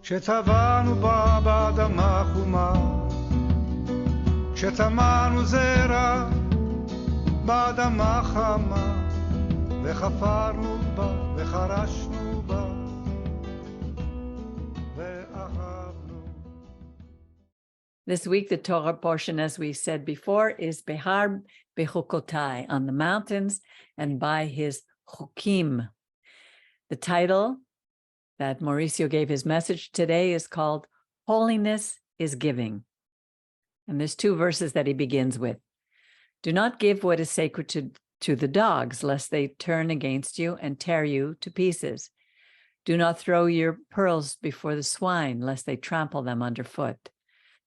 כשצבענו בה באדמה חומה, כשצמאנו זרע באדמה חמה, וחפרנו בה וחרשנו בה ואהבנו. This week, the Torah portion, as we said before, is Behar, Bechukkotai, on the mountains and by his chukim. The title that Mauricio gave his message today is called Holiness is Giving. And there's 2 verses that he begins with. Do not give what is sacred to the dogs, lest they turn against you and tear you to pieces. Do not throw your pearls before the swine, lest they trample them underfoot.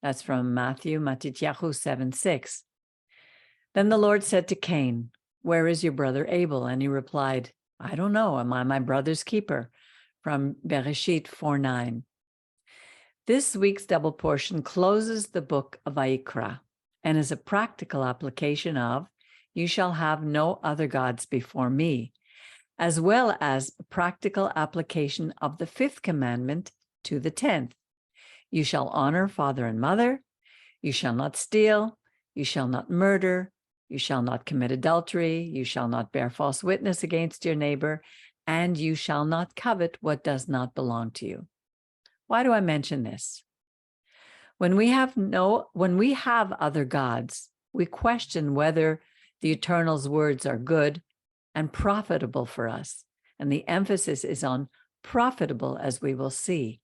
That's from Matthew 7:6. Then the Lord said to Cain, where is your brother Abel? And he replied, I don't know, am I my brother's keeper? From Bereshit 4:9. This week's double portion closes the book of Vayikra and is a practical application of, you shall have no other gods before me, as well as a practical application of the 5th commandment to the 10th. You shall honor father and mother, you shall not steal, you shall not murder, you shall not commit adultery, you shall not bear false witness against your neighbor, and you shall not covet what does not belong to you. Why do I mention this? When we have other gods, we question whether the Eternal's words are good and profitable for us. And the emphasis is on profitable, as we will see.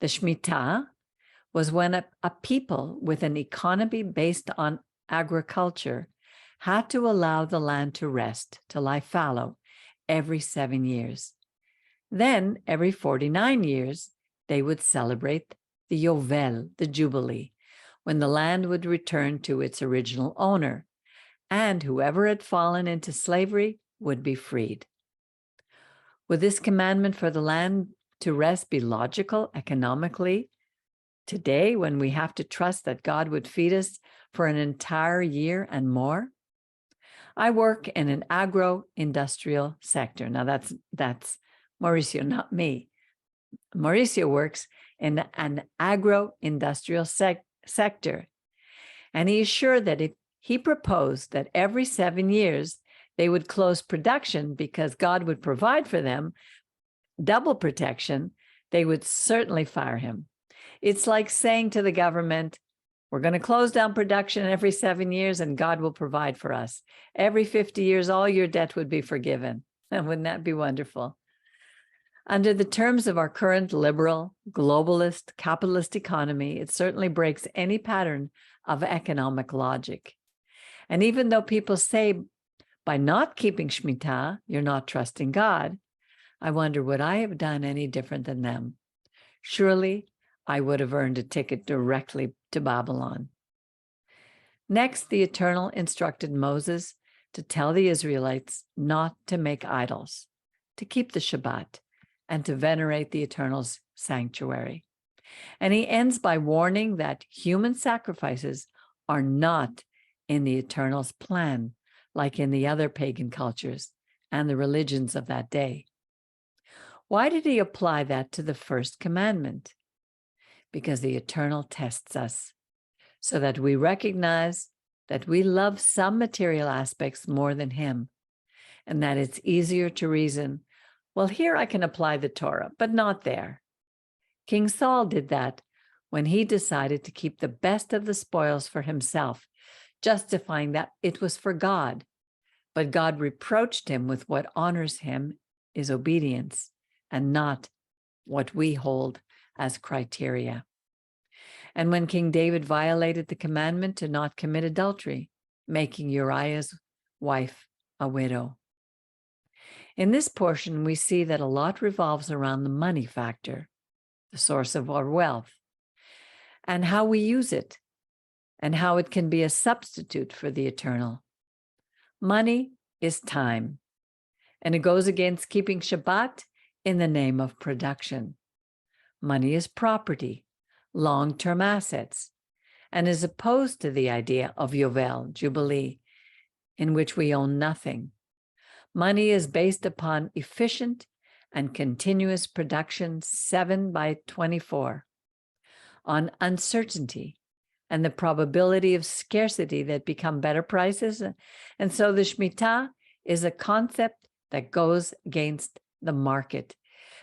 The Shemitah was when a people with an economy based on agriculture had to allow the land to rest, to lie fallow, every 7 years. Then, every 49 years, they would celebrate the Yovel, the Jubilee, when the land would return to its original owner, and whoever had fallen into slavery would be freed. Would this commandment for the land to rest be logical economically today, when we have to trust that God would feed us for an entire year and more? I work in an agro-industrial sector. Now that's Mauricio, not me. Mauricio works in an agro-industrial sector. And he is sure that if he proposed that every 7 years they would close production because God would provide for them double protection, they would certainly fire him. It's like saying to the government, we're going to close down production every 7 years and God will provide for us. Every 50 years, all your debt would be forgiven. And wouldn't that be wonderful? Under the terms of our current liberal, globalist, capitalist economy, it certainly breaks any pattern of economic logic. And even though people say, by not keeping Shemitah, you're not trusting God, I wonder, would I have done any different than them? Surely, I would have earned a ticket directly to Babylon. Next, the Eternal instructed Moses to tell the Israelites not to make idols, to keep the Shabbat, and to venerate the Eternal's sanctuary. And he ends by warning that human sacrifices are not in the Eternal's plan, like in the other pagan cultures and the religions of that day. Why did he apply that to the 1st commandment? Because the Eternal tests us so that we recognize that we love some material aspects more than him, and that it's easier to reason, well, here I can apply the Torah, but not there. King Saul did that when he decided to keep the best of the spoils for himself, justifying that it was for God. But God reproached him with what honors him is obedience, and not what we hold as criteria. And when King David violated the commandment to not commit adultery, making Uriah's wife a widow. In this portion, we see that a lot revolves around the money factor, the source of our wealth, and how we use it, and how it can be a substitute for the Eternal. Money is time, and it goes against keeping Shabbat in the name of production. Money is property, long-term assets, and is opposed to the idea of Yovel, Jubilee, in which we own nothing. Money is based upon efficient and continuous production 7/24, on uncertainty and the probability of scarcity that become better prices. And so the Shemitah is a concept that goes against the market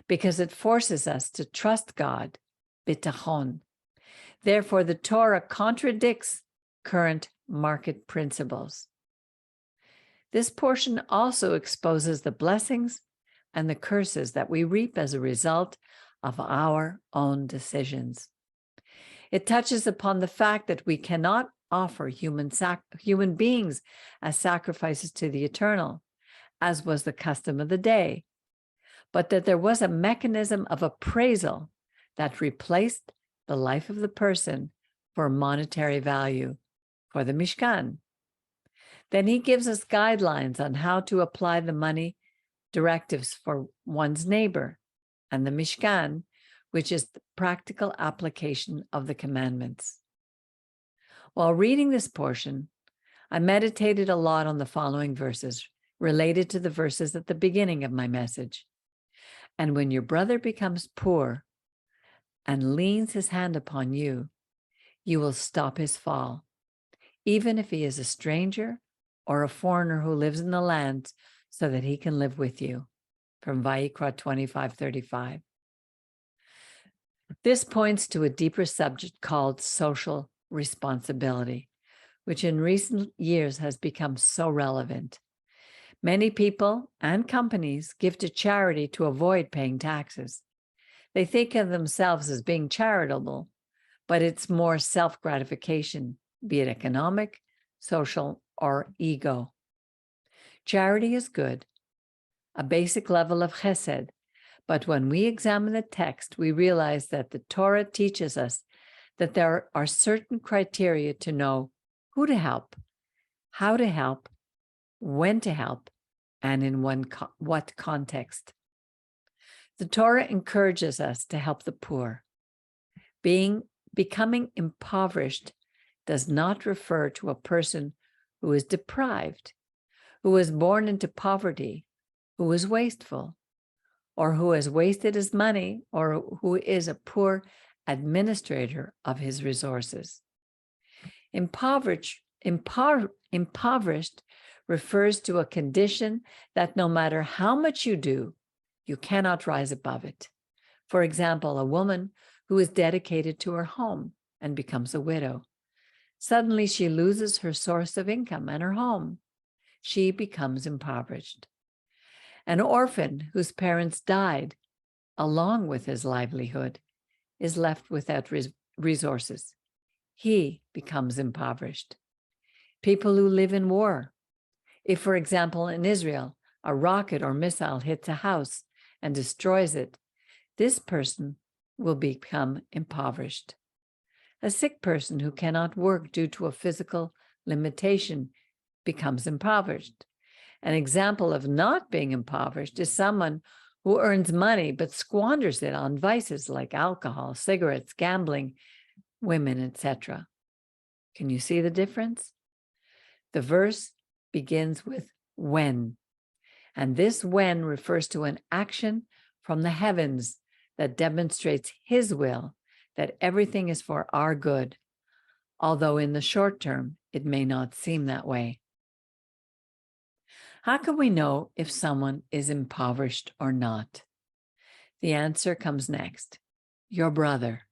because it forces us to trust God, bitachon. Therefore, the Torah contradicts current market principles. This portion also exposes the blessings and the curses that we reap as a result of our own decisions. It touches upon the fact that we cannot offer human beings as sacrifices to the Eternal, as was the custom of the day, but that there was a mechanism of appraisal that replaced the life of the person for monetary value, for the Mishkan. Then he gives us guidelines on how to apply the money directives for one's neighbor and the Mishkan, which is the practical application of the commandments. While reading this portion, I meditated a lot on the following verses related to the verses at the beginning of my message. And when your brother becomes poor and leans his hand upon you, you will stop his fall, even if he is a stranger or a foreigner who lives in the land, so that he can live with you. From Vayikra 25:35. This points to a deeper subject called social responsibility, which in recent years has become so relevant. Many people and companies give to charity to avoid paying taxes. They think of themselves as being charitable, but it's more self-gratification, be it economic, social, or ego. Charity is good, a basic level of chesed, but when we examine the text, we realize that the Torah teaches us that there are certain criteria to know who to help, how to help, when to help, and in what context. The Torah encourages us to help the poor. Becoming impoverished does not refer to a person who is deprived, who was born into poverty, who is wasteful, or who has wasted his money, or who is a poor administrator of his resources. Impoverished refers to a condition that no matter how much you do, you cannot rise above it. For example, a woman who is dedicated to her home and becomes a widow. Suddenly she loses her source of income and her home. She becomes impoverished. An orphan whose parents died along with his livelihood is left without resources. He becomes impoverished. People who live in war. If, for example, in Israel, a rocket or missile hits a house and destroys it, this person will become impoverished. A sick person who cannot work due to a physical limitation becomes impoverished. An example of not being impoverished is someone who earns money but squanders it on vices like alcohol, cigarettes, gambling, women, etc. Can you see the difference? The verse begins with when, and this when refers to an action from the heavens that demonstrates his will, that everything is for our good, although in the short term it may not seem that way. How can we know if someone is impoverished or not? The answer comes next. Your brother.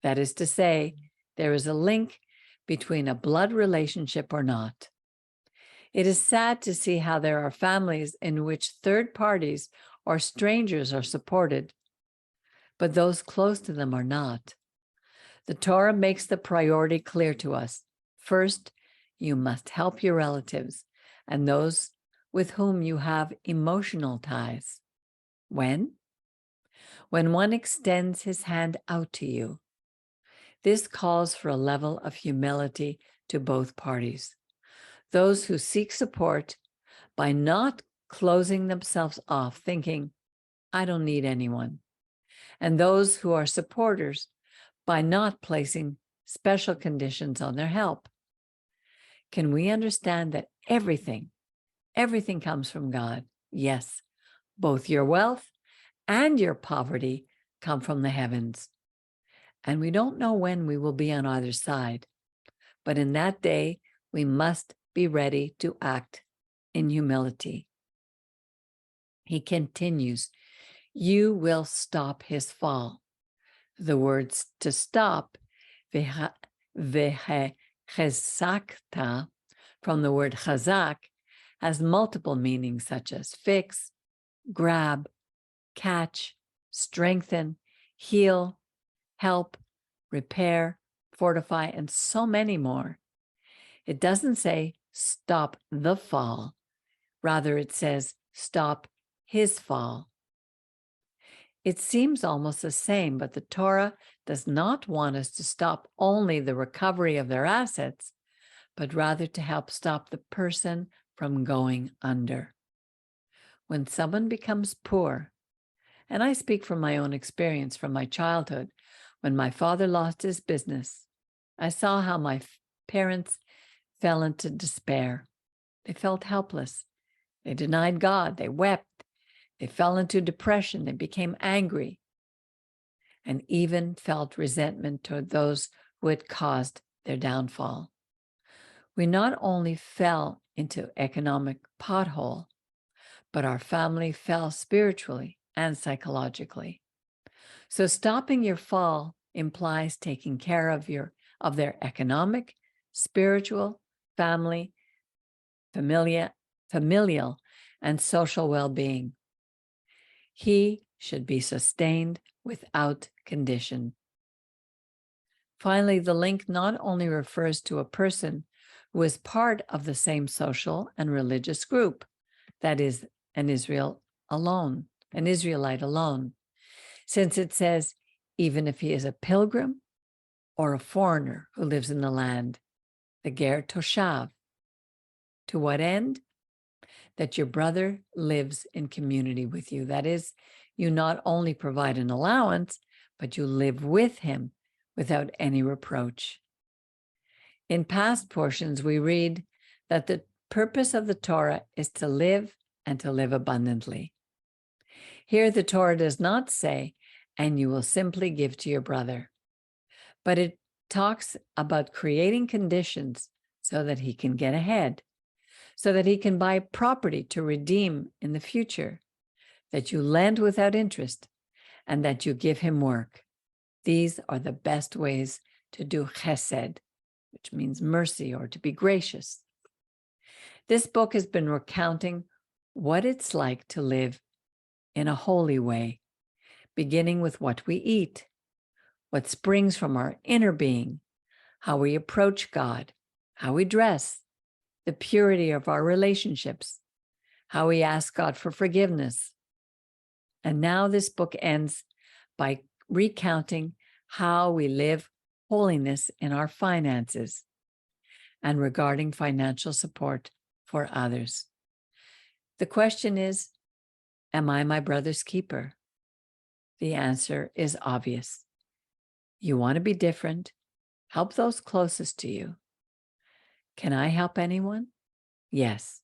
That is to say, there is a link between a blood relationship or not. It is sad to see how there are families in which third parties or strangers are supported, but those close to them are not. The Torah makes the priority clear to us. First, you must help your relatives and those with whom you have emotional ties. When? When one extends his hand out to you. This calls for a level of humility to both parties. Those who seek support by not closing themselves off, thinking, I don't need anyone. And those who are supporters by not placing special conditions on their help. Can we understand that everything comes from God? Yes, both your wealth and your poverty come from the heavens. And we don't know when we will be on either side, but in that day, we must be ready to act in humility. He continues, you will stop his fall. The words to stop, vehechezakta, from the word chazak, has multiple meanings such as fix, grab, catch, strengthen, heal, help, repair, fortify, and so many more. It doesn't say stop the fall. Rather, it says stop his fall. It seems almost the same, but the Torah does not want us to stop only the recovery of their assets, but rather to help stop the person from going under. When someone becomes poor, and I speak from my own experience from my childhood, when my father lost his business, I saw how my parents fell into despair. They felt helpless. They denied God. They wept. They fell into depression. They became angry and even felt resentment toward those who had caused their downfall. We not only fell into economic pothole, but our family fell spiritually and psychologically. So stopping your fall implies taking care of their economic, spiritual, family, familial, and social well-being. He should be sustained without condition. Finally, the link not only refers to a person who is part of the same social and religious group, that is, an Israelite alone, since it says, even if he is a pilgrim or a foreigner who lives in the land, the ger toshav. To what end? That your brother lives in community with you. That is, you not only provide an allowance, but you live with him without any reproach. In past portions, we read that the purpose of the Torah is to live and to live abundantly. Here, the Torah does not say, and you will simply give to your brother, but it talks about creating conditions so that he can get ahead, so that he can buy property to redeem in the future, that you lend without interest, and that you give him work. These are the best ways to do chesed, which means mercy or to be gracious. This book has been recounting what it's like to live in a holy way, beginning with what we eat, what springs from our inner being, how we approach God, how we dress, the purity of our relationships, how we ask God for forgiveness. And now this book ends by recounting how we live holiness in our finances and regarding financial support for others. The question is, am I my brother's keeper? The answer is obvious. You want to be different. Help those closest to you. Can I help anyone? Yes,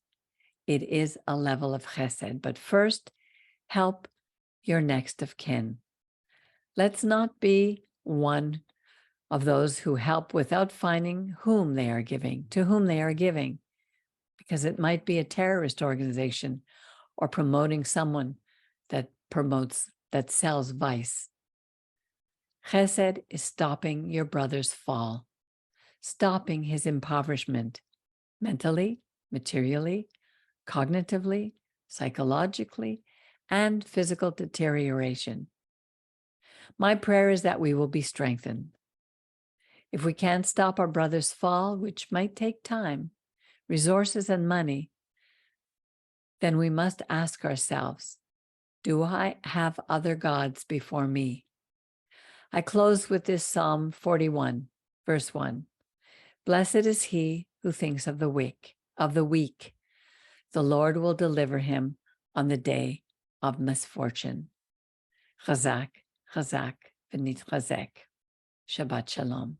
it is a level of chesed, but first, help your next of kin. Let's not be one of those who help without finding to whom they are giving, because it might be a terrorist organization or promoting someone that sells vice. Chesed is stopping your brother's fall, stopping his impoverishment, mentally, materially, cognitively, psychologically, and physical deterioration. My prayer is that we will be strengthened. If we can't stop our brother's fall, which might take time, resources, and money, then we must ask ourselves, do I have other gods before me? I close with this Psalm 41, verse 1. Blessed is he who thinks of the weak. The Lord will deliver him on the day of misfortune. Chazak, chazak, v'nitchazek. Shabbat shalom.